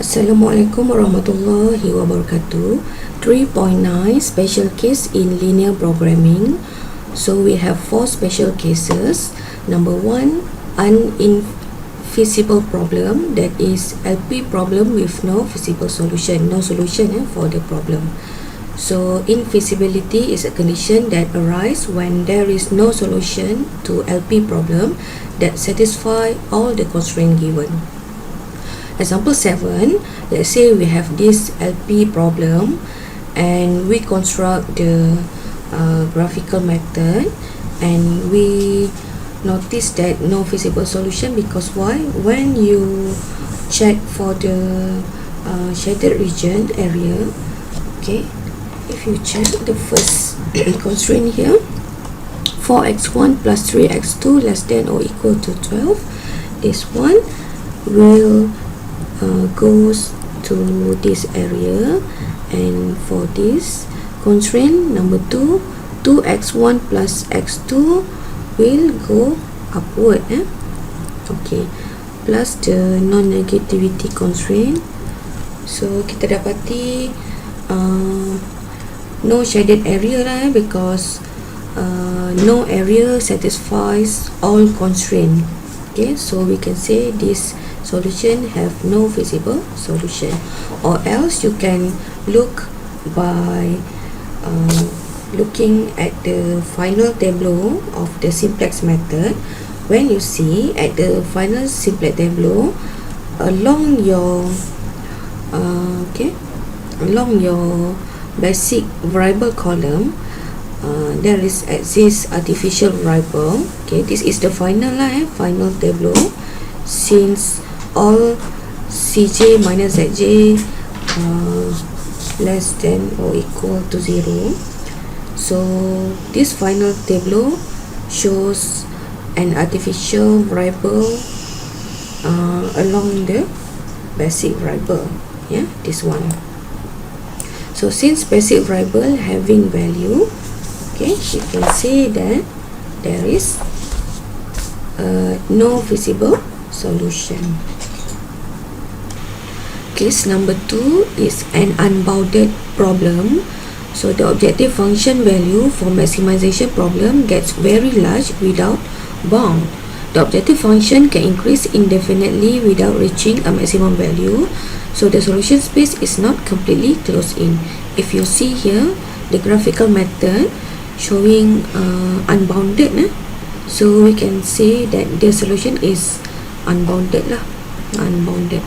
Assalamualaikum warahmatullahi wabarakatuh. 3.9 special case in linear programming. So we have 4 special cases. Number 1, unfeasible problem, that is LP problem with no feasible solution, no solution for the problem. So infeasibility is a condition that arises when there is no solution to LP problem that satisfy all the constraints given. Example 7, let's say we have this LP problem and we construct the graphical method and we notice that no feasible solution because why? When you check for the shaded region area, okay, if you check the first constraint here, 4x1 plus 3x2 less than or equal to 12, this one will goes to this area, and for this constraint number 2, 2x1 plus x2 will go upward, okay, plus the non-negativity constraint. So kita dapati no shaded area lah, because no area satisfies all constraint. Okay, so we can say this solution have no feasible solution, or else you can look by looking at the final tableau of the simplex method. When you see at the final simplex tableau, along your along your basic variable column, there is exists artificial variable. Okay, this is the final final tableau, since all Cj minus Zj less than or equal to 0. So this final tableau shows an artificial variable along the basic variable, this one. So since basic variable having value, okay, you can say that there is no feasible solution. Case number 2 is an unbounded problem. So the objective function value for maximization problem gets very large without bound. The objective function can increase indefinitely without reaching a maximum value. So the solution space is not completely closed in. If you see here the graphical method showing unbounded, so we can say that the solution is unbounded lah, unbounded.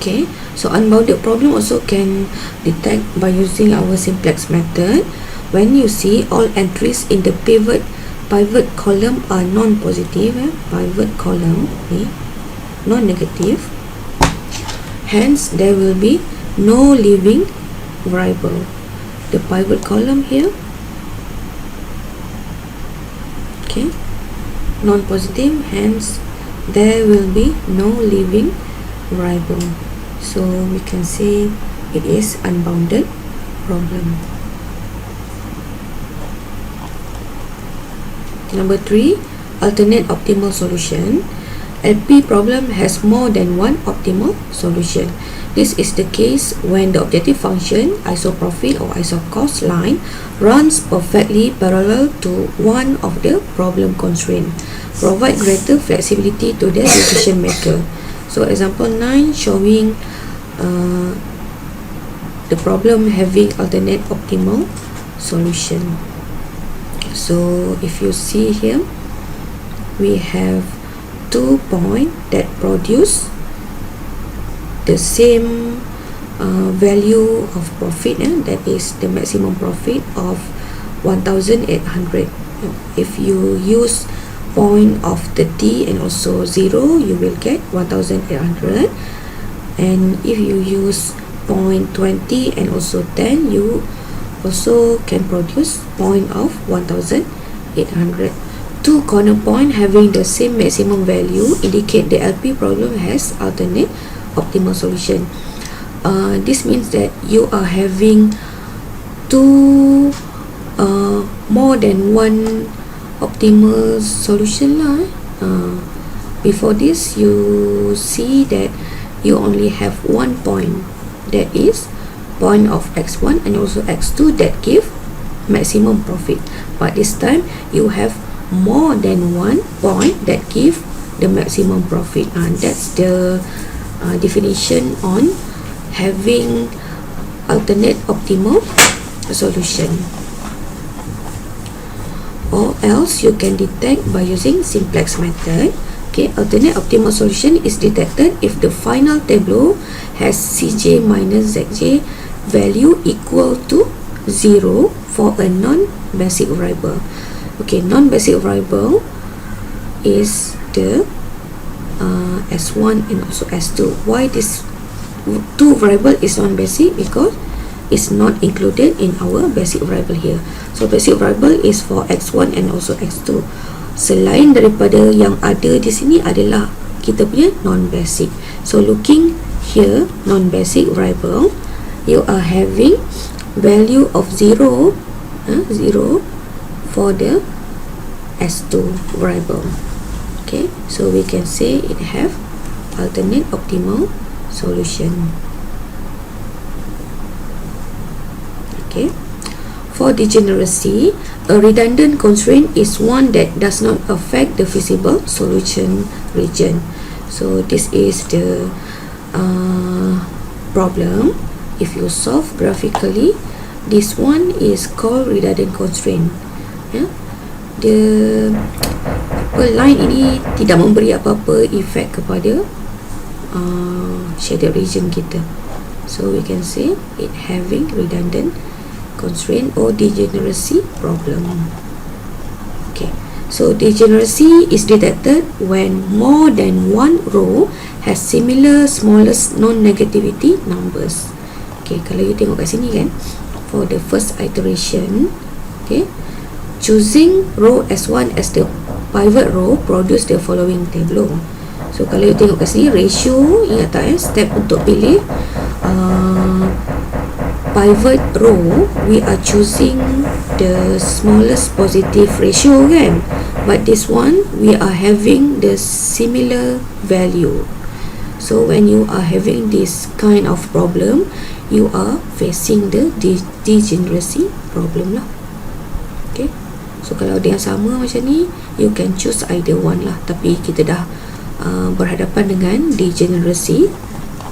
Okay, so unbounded problem also can detect by using our simplex method. When you see all entries in the pivot column are non-positive, pivot column non-negative, hence there will be no living variable. The pivot column here, okay, non-positive, hence there will be no living variable. So we can say it is unbounded problem. Number 3, alternate optimal solution. LP problem has more than one optimal solution. This is the case when the objective function isoprofit or isocost line runs perfectly parallel to one of the problem constraint, provide greater flexibility to the decision maker. So example 9 showing the problem having alternate optimal solution. So if you see here, we have 2 points that produce the same value of profit, that is the maximum profit of 1800. If you use point of 30 and also 0, you will get 1800, and if you use point 20 and also 10, you also can produce point of 1800. 2 corner point having the same maximum value indicate the LP problem has alternate optimal solution. This means that you are having more than one optimal solution lah. Before this, you see that you only have one point, that is point of x1 and also x2, that give maximum profit. But this time you have more than one point that give the maximum profit, and that's the definition on having alternate optimal solution. Or else you can detect by using simplex method. Okay, alternate optimal solution is detected if the final tableau has Cj minus Zj value equal to 0 for a non-basic variable. Okay, non-basic variable is the S1 and also S2. Why this two variable is non-basic? Because it's not included in our basic variable here. So basic variable is for x1 and also x2. Selain daripada yang ada di sini adalah kita punya non-basic. So looking here, non-basic variable, you are having value of 0 for the S2 variable. Okay, so we can say it have alternate optimal solution. Okay, for degeneracy, a redundant constraint is one that does not affect the feasible solution region. So this is the problem. If you solve graphically, this one is called redundant constraint. Yeah, the line ini tidak memberi apa-apa efek kepada shaded region kita. So we can say it having redundant constraint or degeneracy problem. Okay, so degeneracy is detected when more than one row has similar smallest non-negativity numbers. Okay, kalau you tengok kat sini kan, for the first iteration, okay, choosing row S1 as the pivot row produce the following tableau. So kalau you tengok kat sini, ratio, ingat tak step untuk pilih pivot row, we are choosing the smallest positive ratio kan, but this one we are having the similar value. So when you are having this kind of problem, you are facing the degeneracy problem lah. Okay, so kalau dia sama macam ni, you can choose either one lah, tapi kita dah berhadapan dengan degeneracy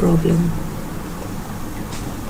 problem.